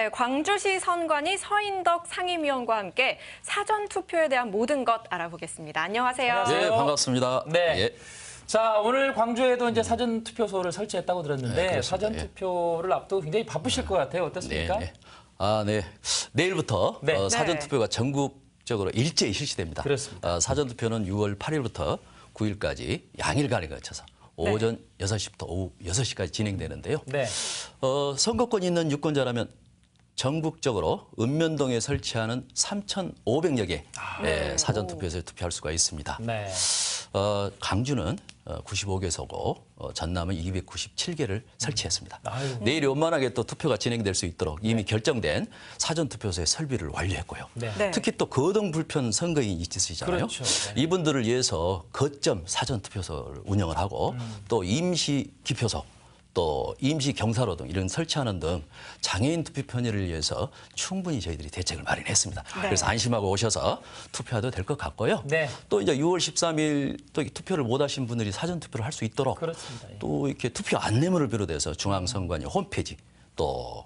네, 광주시 선관위 서인덕 상임위원과 함께 사전투표에 대한 모든 것 알아보겠습니다. 안녕하세요. 안녕하세요. 네, 반갑습니다. 네. 예. 자, 오늘 광주에도 이제 사전투표소를 설치했다고 들었는데 네, 사전투표를 앞두고 굉장히 바쁘실 것 같아요. 어떻습니까? 네. 네. 내일부터 네. 사전투표가 전국적으로 일제히 실시됩니다. 그렇습니다. 사전투표는 6월 8일부터 9일까지 양일간에 거쳐서 오전 6시부터 오후 6시까지 진행되는데요. 네. 선거권이 있는 유권자라면 전국적으로 읍면동에 설치하는 3,500여 개 사전투표소에 투표할 수가 있습니다. 네. 강주는 95개소고 전남은 297개를 설치했습니다. 아유. 내일 원만하게 또 투표가 진행될 수 있도록 이미 결정된 사전투표소의 설비를 완료했고요. 네. 네. 특히 또 거동불편 선거인이 있으시잖아요. 그렇죠. 네. 이분들을 위해서 거점 사전투표소를 운영을 하고 또 임시 기표소 또 임시 경사로 등 이런 설치하는 등 장애인 투표 편의를 위해서 충분히 저희들이 대책을 마련했습니다. 그래서 안심하고 오셔서 투표해도 될 것 같고요. 네. 또 이제 6월 13일 또 투표를 못 하신 분들이 사전 투표를 할 수 있도록 그렇습니다. 예. 또 이렇게 투표 안내문을 비롯해서 중앙선관위 홈페이지 또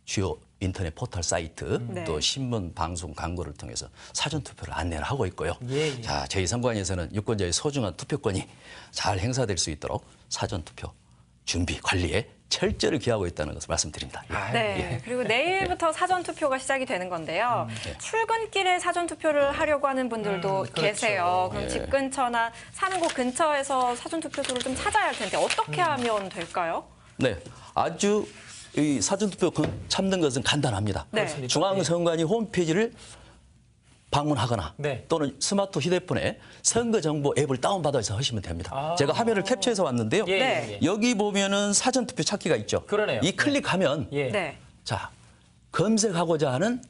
주요 인터넷 포털 사이트 또 신문, 방송, 광고를 통해서 사전 투표를 안내를 하고 있고요. 예. 자, 저희 선관위에서는 유권자의 소중한 투표권이 잘 행사될 수 있도록 사전 투표 준비, 관리에 철저히 기하고 있다는 것을 말씀드립니다. 예. 네, 그리고 내일부터 사전투표가 시작이 되는 건데요. 출근길에 사전투표를 하려고 하는 분들도 그렇죠. 계세요. 그럼 예. 집 근처나 사는 곳 근처에서 사전투표소를 좀 찾아야 할 텐데 어떻게 하면 될까요? 네, 아주 이 사전투표 참는 것은 간단합니다. 네. 그렇습니까? 중앙선관위 홈페이지를 방문하거나 네. 또는 스마트 휴대폰에 선거정보 앱을 다운받아서 하시면 됩니다. 아. 제가 화면을 캡처해서 왔는데요. 예, 네. 예. 여기 보면은 사전투표 찾기가 있죠. 그러네요. 이 클릭하면 예. 네. 자 검색하고자 하는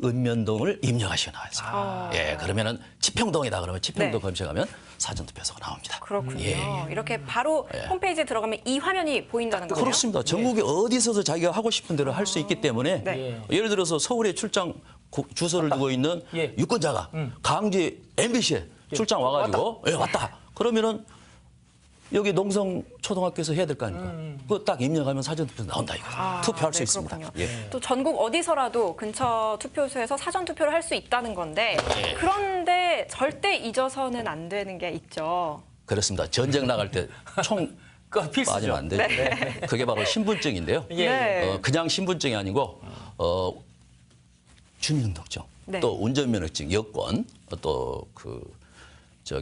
읍면동을 입력하시면 나와있어요. 아. 예, 그러면은 치평동이다 그러면 치평동 네. 검색하면 사전투표소가 나옵니다. 그렇군요. 예. 이렇게 바로 홈페이지에 들어가면 이 화면이 보인다는 거예요? 그렇습니다. 전국에 어디서도 자기가 하고 싶은 대로 할 수 있기 때문에 네. 예를 들어서 서울에 출장 주소를 두고 있는 예. 유권자가 강주에 MBC에 출장 와가지고 왔다. 그러면은 여기 농성초등학교에서 해야 될 거 아닙니까? 그거 딱 입력하면 사전투표 나온다 이거. 투표할 수 있습니다. 그렇군요. 예. 또 전국 어디서라도 근처 투표소에서 사전투표를 할 수 있다는 건데 예. 그런데 절대 잊어서는 안 되는 게 있죠. 그렇습니다. 전쟁 나갈 때 총 그거 필수죠. 빠지면 안 되죠. 그게 바로 신분증인데요. 예. 네. 그냥 신분증이 아니고 주민등록증, 네. 또 운전면허증, 여권, 또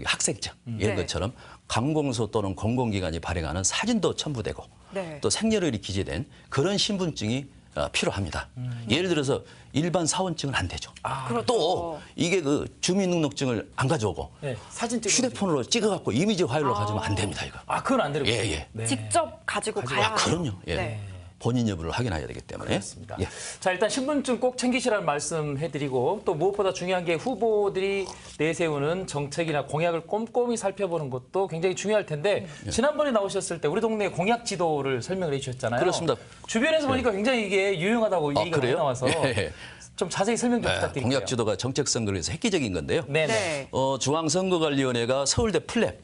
학생증 이런 네. 것처럼 관공서 또는 공공기관이 발행하는 사진도 첨부되고 네. 또 생년월일이 기재된 그런 신분증이 필요합니다. 예를 들어서 일반 사원증은 안 되죠. 그렇죠. 또 이게 그 주민등록증을 안 가져오고 네. 사진 찍어. 휴대폰으로 찍어갖고 이미지 파일로 가져오면 안 됩니다. 이거. 아, 그건 안 되는 예, 거예요. 예. 네. 직접 가지고 가야 하나요? 그럼요. 예. 네. 본인 여부를 확인해야 되기 때문에. 그렇습니다. 예. 자, 일단 신분증 꼭 챙기시라는 말씀해드리고 또 무엇보다 중요한 게 후보들이 내세우는 정책이나 공약을 꼼꼼히 살펴보는 것도 굉장히 중요할 텐데 지난번에 나오셨을 때 우리 동네 공약 지도를 설명을 해주셨잖아요. 그렇습니다. 주변에서 보니까 굉장히 이게 유용하다고 얘기가 많이 그래요? 나와서 예. 좀 자세히 설명 좀 부탁드릴게요. 공약 지도가 정책 선거를 위해서 획기적인 건데요. 네네. 네. 중앙선거관리위원회가 서울대 플랩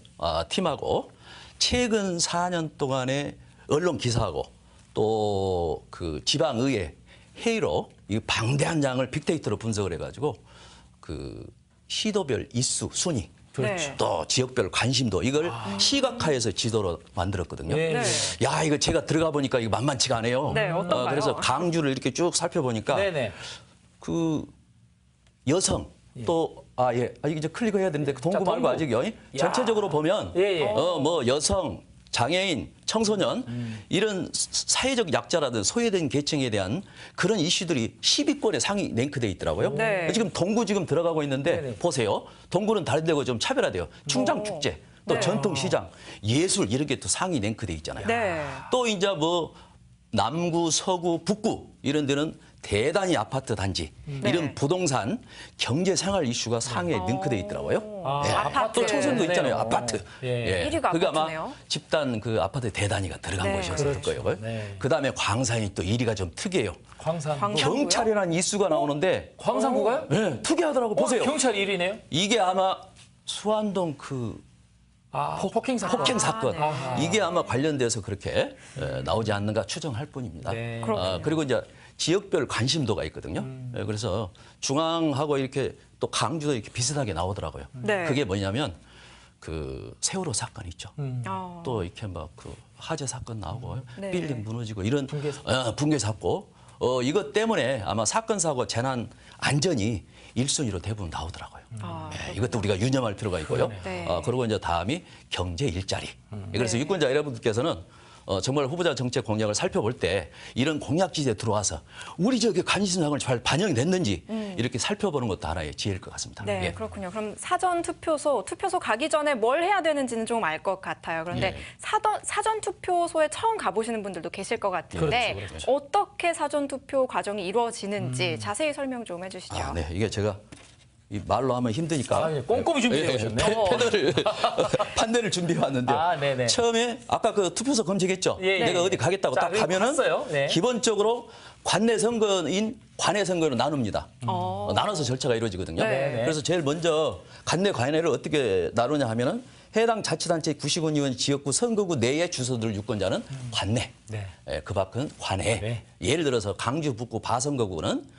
팀하고 최근 4년 동안의 언론 기사하고 또 그 지방의회 회의로 이 방대한 양을 빅데이터로 분석을 해가지고 그 시도별 이슈 순위 그렇죠. 또 지역별 관심도 이걸 시각화해서 지도로 만들었거든요. 네. 네. 야, 이거 제가 들어가 보니까 이거 만만치가 않아요. 네, 어떤가요? 그래서 강주를 이렇게 쭉 살펴보니까 네네. 그 여성 또 이게 이제 클릭해야 되는데 그 동구 자, 말고 동구. 아직요. 전체적으로 보면 예, 예. 뭐 여성, 장애인, 청소년 이런 사회적 약자라든 소외된 계층에 대한 그런 이슈들이 10위권에 상위 랭크돼 있더라고요. 네. 지금 동구 지금 들어가고 있는데 네네. 보세요. 동구는 다른 데고 좀 차별화돼요. 충장 축제, 또 네. 전통시장, 예술 이런 게 또 상위 랭크돼 있잖아요. 네. 또 이제 뭐 남구, 서구, 북구 이런 데는 대단히 아파트 단지 이런 부동산 경제 생활 이슈가 상위에 링크돼 있더라고요. 아, 예. 아파트. 또 청소년도 있잖아요. 네. 아파트. 예. 1위가 그게 아마 아파트네요. 집단 그 아파트 대단위가 들어간 네. 것이었을 그렇죠. 거예요. 네. 그다음에 광산이 또 1위가 좀 특이해요. 광산. 광산. 경찰이라는 이슈가 나오는데 광산구가요? 네, 특이하더라고. 보세요. 경찰 1위네요. 이게 아마 수안동 폭행 사건. 폭행 사건 네. 이게 아마 관련돼서 그렇게 나오지 않는가 추정할 뿐입니다. 네. 그렇군요. 그리고 이제 지역별 관심도가 있거든요. 예, 그래서 중앙하고 이렇게 또 강주도 이렇게 비슷하게 나오더라고요. 네. 그게 뭐냐면 그 세월호 사건 있죠. 어. 또 이렇게 막 그 화재 사건 나오고 네. 빌딩 무너지고 이런 붕괴 사건. 붕괴 사고 이것 때문에 아마 사건 사고 재난 안전이 1순위로 대부분 나오더라고요. 아, 예, 이것도 우리가 유념할 필요가 있고요. 네. 그리고 이제 다음이 경제 일자리. 그래서 네. 유권자 여러분들께서는 정말 후보자 정책 공약을 살펴볼 때 이런 공약 지지에 들어와서 우리 지역의 관심사항을 잘 반영이 됐는지 이렇게 살펴보는 것도 하나의 지혜일 것 같습니다. 네, 예. 그렇군요. 그럼 사전 투표소 가기 전에 뭘 해야 되는지는 좀 알 것 같아요. 그런데 예. 사전 투표소에 처음 가보시는 분들도 계실 것 같은데 그렇죠, 그렇죠. 어떻게 사전 투표 과정이 이루어지는지 자세히 설명 좀 해주시죠. 아, 네. 이게 제가 이 말로 하면 힘드니까 아, 예, 꼼꼼히 준비해 오셨네. 패널을 판넬을 준비해 왔는데 아, 네네. 처음에 아까 그 투표소 검색했죠. 예, 예. 내가 어디 가겠다고 자, 딱 여기 가면은 갔어요. 네. 기본적으로 관내 선거인 관내 선거로 나눕니다. 나눠서 절차가 이루어지거든요. 네. 그래서 제일 먼저 관내를 어떻게 나누냐 하면은 해당 자치단체 구시군 의원 지역구 선거구 내의 주소들 유권자는 관내, 네. 예, 그 밖은 관내. 네. 예를 들어서 강주 북구 바선거구는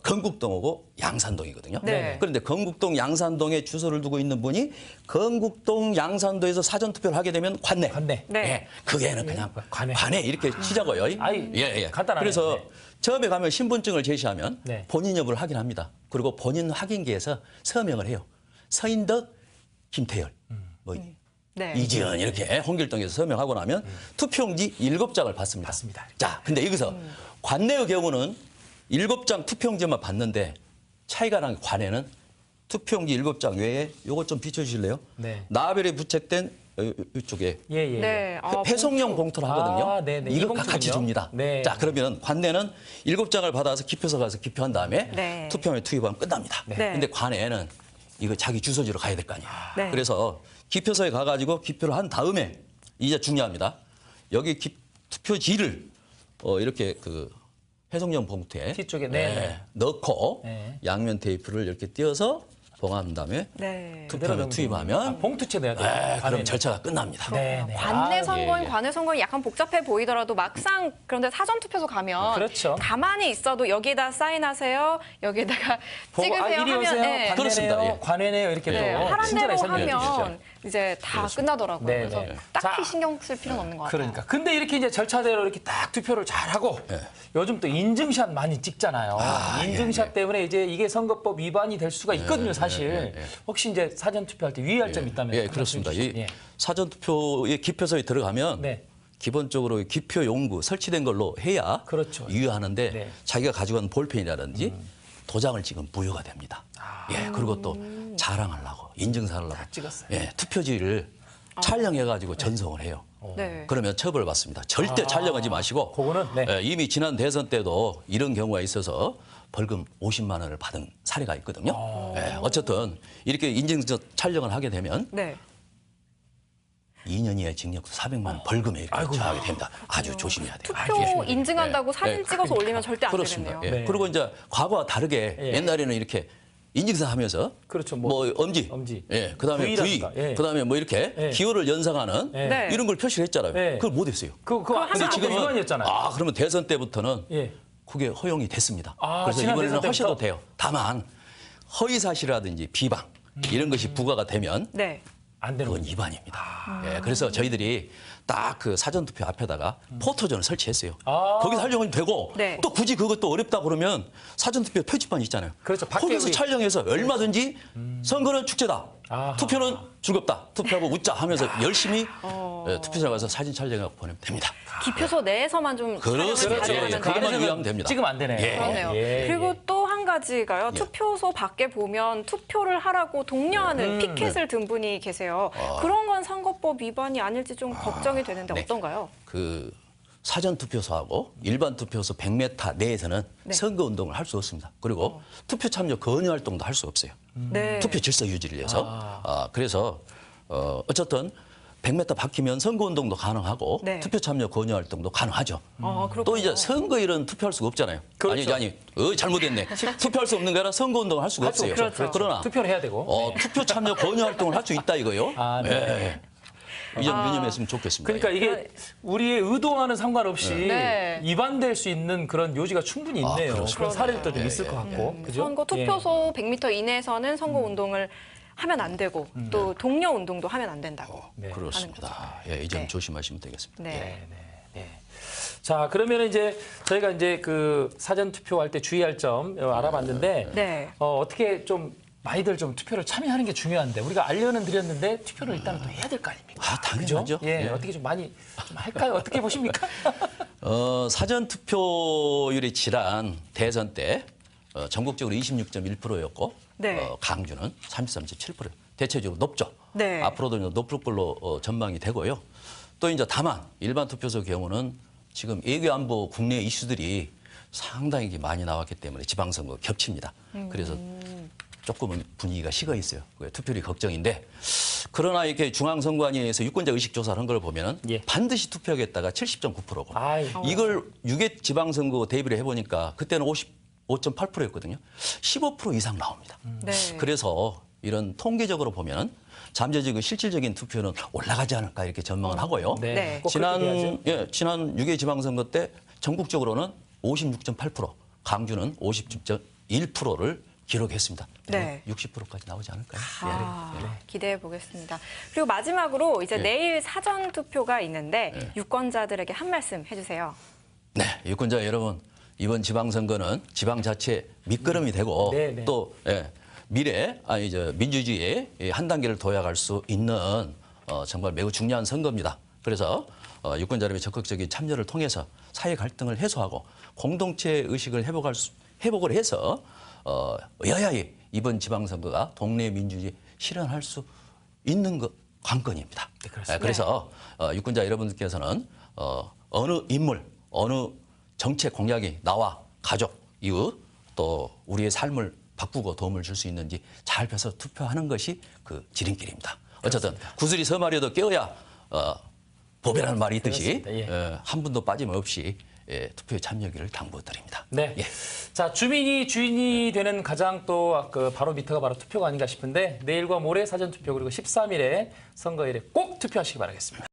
건국동하고 양산동이거든요. 네. 그런데 건국동 양산동에 주소를 두고 있는 분이 건국동 양산도에서 사전 투표를 하게 되면 관내. 관내. 네. 예, 그게는 그냥 관내. 이렇게 치자고요. 아이, 간단하네요. 그래서 네. 처음에 가면 신분증을 제시하면 네. 본인 여부를 확인합니다. 그리고 본인 확인기에서 서명을 해요. 서인덕, 김태열, 뭐 네. 이지연 이렇게 홍길동에서 서명하고 나면 투표용지 7장을 받습니다. 받습니다. 자, 근데 여기서 관내의 경우는 7장 투표용지만 받는데 차이가 나는 게 관내는 투표용지 7장 외에 요것 좀 비춰주실래요? 네. 나벨에 부착된 이쪽에 예. 네. 아, 회송용 봉투를 하거든요. 아, 네네. 이 이거 봉투군요. 같이 줍니다. 네. 자, 그러면 관내는 7장을 받아서 기표소 가서 기표한 다음에 네. 투표함에 투입하면 끝납니다. 네. 근데 관내는 이거 자기 주소지로 가야 될 거 아니에요. 네. 그래서 기표소에 가가지고 기표를 한 다음에 이제 중요합니다. 여기 투표지를 이렇게 그 회송용 봉투에 뒤쪽에, 네. 넣고 네. 양면 테이프를 이렇게 띄어서 봉합한 다음에 네. 투표함에 투입하면 봉투채 내야 돼요. 그럼 관에는. 절차가 끝납니다. 네. 관내 아, 선거인 예. 관내 선거인 약간 복잡해 보이더라도 막상 그런데 사전 투표소 가면 그렇죠. 가만히 있어도 여기다 사인하세요, 여기다가 보고, 찍으세요 이리 오세요. 하면 네. 그렇습니다. 관내네요. 예. 관내네요. 이렇게 네, 또 하란 대로 친절하게 설명해 주시죠. 하면 이제 다 끝나더라고요. 네, 그래서 네. 딱히 자, 신경 쓸 필요는 없는 것 같아요. 그러니까. 근데 이렇게 이제 절차대로 이렇게 딱 투표를 잘 하고 요즘 또 인증샷 많이 찍잖아요. 인증샷 때문에 이제 이게 선거법 위반이 될 수가 있거든요, 사실. 혹시 이제 사전 투표할 때 유의할 점이 있다면 예, 그렇습니다. 이 예. 사전 투표의 기표소에 들어가면 네. 기본적으로 기표 용구 설치된 걸로 해야 그렇죠. 유효하는데 네. 자기가 가지고 가는 볼펜이라든지 도장을 찍으면 무효가 됩니다. 예, 그리고 또 자랑하려고 인증사를 하려고 찍었어요. 예, 투표지를 촬영해 가지고 전송을 해요. 네. 그러면 처벌받습니다. 절대 촬영하지 마시고 그거는, 네. 예, 이미 지난 대선 때도 이런 경우가 있어서 벌금 50만 원을 받은 사례가 있거든요. 예, 어쨌든 이렇게 인증서 촬영을 하게 되면 네. 2년 이하의 징역 400만 원 벌금에 이렇게 처하게 됩니다. 아주 조심해야 돼요. 투표 인증한다고 네. 사진 네. 찍어서 올리면 절대 안 그렇습니다. 되겠네요. 예. 네. 그리고 이제 과거와 다르게 예. 옛날에는 이렇게 인증서 하면서 그렇죠. 뭐 엄지, 엄지. 예, 그다음에 V, V라든가, 예. 그다음에 뭐 이렇게 예. 기호를 연상하는 네. 이런 걸 표시를 했잖아요. 예. 그걸 못 했어요. 그거 하면 안 지금 돼요. 위반이었잖아요. 그러면 대선 때부터는 예. 그게 허용이 됐습니다. 아, 그래서 지난 이번에는 대선 하셔도 때부터? 돼요. 다만 허위 사실이라든지 비방 이런 것이 부과가 되면 네. 안 되는 그건 거죠. 위반입니다. 예, 그래서 저희들이 딱 그 사전투표 앞에다가 포토존을 설치했어요. 아. 거기 촬영이 되고 네. 또 굳이 그것도 어렵다 그러면 사전투표 표지판 있잖아요. 그렇죠. 밖에 거기서 우리- 촬영해서 얼마든지 선거는 축제다. 아하. 투표는 즐겁다. 투표하고 웃자 하면서 열심히 투표장에 가서 사진 촬영하고 보내면 됩니다. 기표소 내에서만 좀 촬영을 그렇죠. 잘하면 예, 돼요. 그것만 유의하면 됩니다. 찍으면 안 되네요. 예. 그러네요. 예, 그리고 예. 또 한 가지가요. 투표소 밖에 보면 투표를 하라고 독려하는 피켓을 든 분이 계세요. 그런 건 선거법 위반이 아닐지 좀 걱정이 되는데 네. 어떤가요? 그 사전 투표소하고 일반 투표소 100m 내에서는 네. 선거 운동을 할 수 없습니다. 그리고 투표 참여 건의 활동도 할 수 없어요. 네. 투표 질서 유지를 위해서. 그래서 어쨌든 100m 바뀌면 선거 운동도 가능하고 네. 투표 참여 건의 활동도 가능하죠. 그렇군요. 또 이제 선거일은 투표할 수가 없잖아요. 그렇죠. 아니 잘못했네. 투표할 수 없는 게 아니라 선거 운동을 할 수가 할 수 없어요. 없죠. 그렇죠. 그러나 투표를 해야 되고. 투표 참여 건의 활동을 할 수 있다 이거요. 아, 네. 이 점 유념했으면 좋겠습니다. 그러니까 이게 우리의 의도와는 상관없이 네. 위반될 수 있는 그런 요지가 충분히 있네요. 그렇습니다. 그런 사례도 좀 있을 것 같고. 그죠? 선거 투표소 100m 이내에서는 선거 운동을 하면 안 되고 또 동료 운동도 하면 안 된다고. 네. 그렇습니다. 이 점 네. 조심하시면 되겠습니다. 네. 자, 그러면 이제 저희가 이제 그 사전 투표할 때 주의할 점 알아봤는데 네. 어떻게 좀 많이들 좀 투표를 참여하는 게 중요한데 우리가 알려는 드렸는데 투표를 일단 또 해야 될 거 아닙니까? 당연하죠. 예, 어떻게 좀 많이 좀 할까요? 어떻게 보십니까? 사전 투표율이 지난 대선 때 전국적으로 26.1%였고 네. 강주는 33.7%. 대체적으로 높죠. 네. 앞으로도 높을 걸로 전망이 되고요. 또 이제 다만 일반 투표소 경우는 지금 외교 안보 국내 이슈들이 상당히 많이 나왔기 때문에 지방선거 겹칩니다. 그래서 조금은 분위기가 식어 있어요. 투표율이 걱정인데 그러나 이렇게 중앙선관위에서 유권자 의식 조사를 한 걸 보면은 예. 반드시 투표하겠다가 70.9%고 아이고. 이걸 6회 지방선거 대비를 해보니까 그때는 55.8%였거든요. 15% 이상 나옵니다. 네. 그래서 이런 통계적으로 보면 잠재적이고 실질적인 투표는 올라가지 않을까 이렇게 전망을 하고요. 네. 꼭 그렇게 해야죠. 지난 6회 지방선거 때 전국적으로는 56.8%, 강주는 50.1%를 기록했습니다. 네. 60%까지 나오지 않을까요? 기대해 보겠습니다. 그리고 마지막으로 이제 예. 내일 사전 투표가 있는데 유권자들에게 한 말씀 해주세요. 네, 유권자 여러분 이번 지방선거는 지방자치 밑거름이 되고 네, 네. 또 미래 민주주의의 한 단계를 도약할 수 있는 정말 매우 중요한 선거입니다. 그래서 유권자 여러분의 적극적인 참여를 통해서 사회 갈등을 해소하고 공동체 의식을 회복을 해서 여야의 이번 지방선거가 동네 민주주의 실현할 수 있는 관건입니다. 네, 그렇습니다. 그래서 유권자 여러분들께서는 어느 인물, 어느 정책 공약이 나와 가족, 이웃 또 우리의 삶을 바꾸고 도움을 줄 수 있는지 잘 펴서 투표하는 것이 그 지름길입니다. 어쨌든 구슬이 서마려도 깨어야 보배라는 말이 있듯이 그렇습니다. 예. 한 분도 빠짐없이 투표에 참여하기를 당부드립니다. 네. 예. 자, 주민이 주인이 되는 가장 또 바로 밑에가 바로 투표가 아닌가 싶은데 내일과 모레 사전 투표 그리고 13일에 선거일에 꼭 투표하시기 바라겠습니다.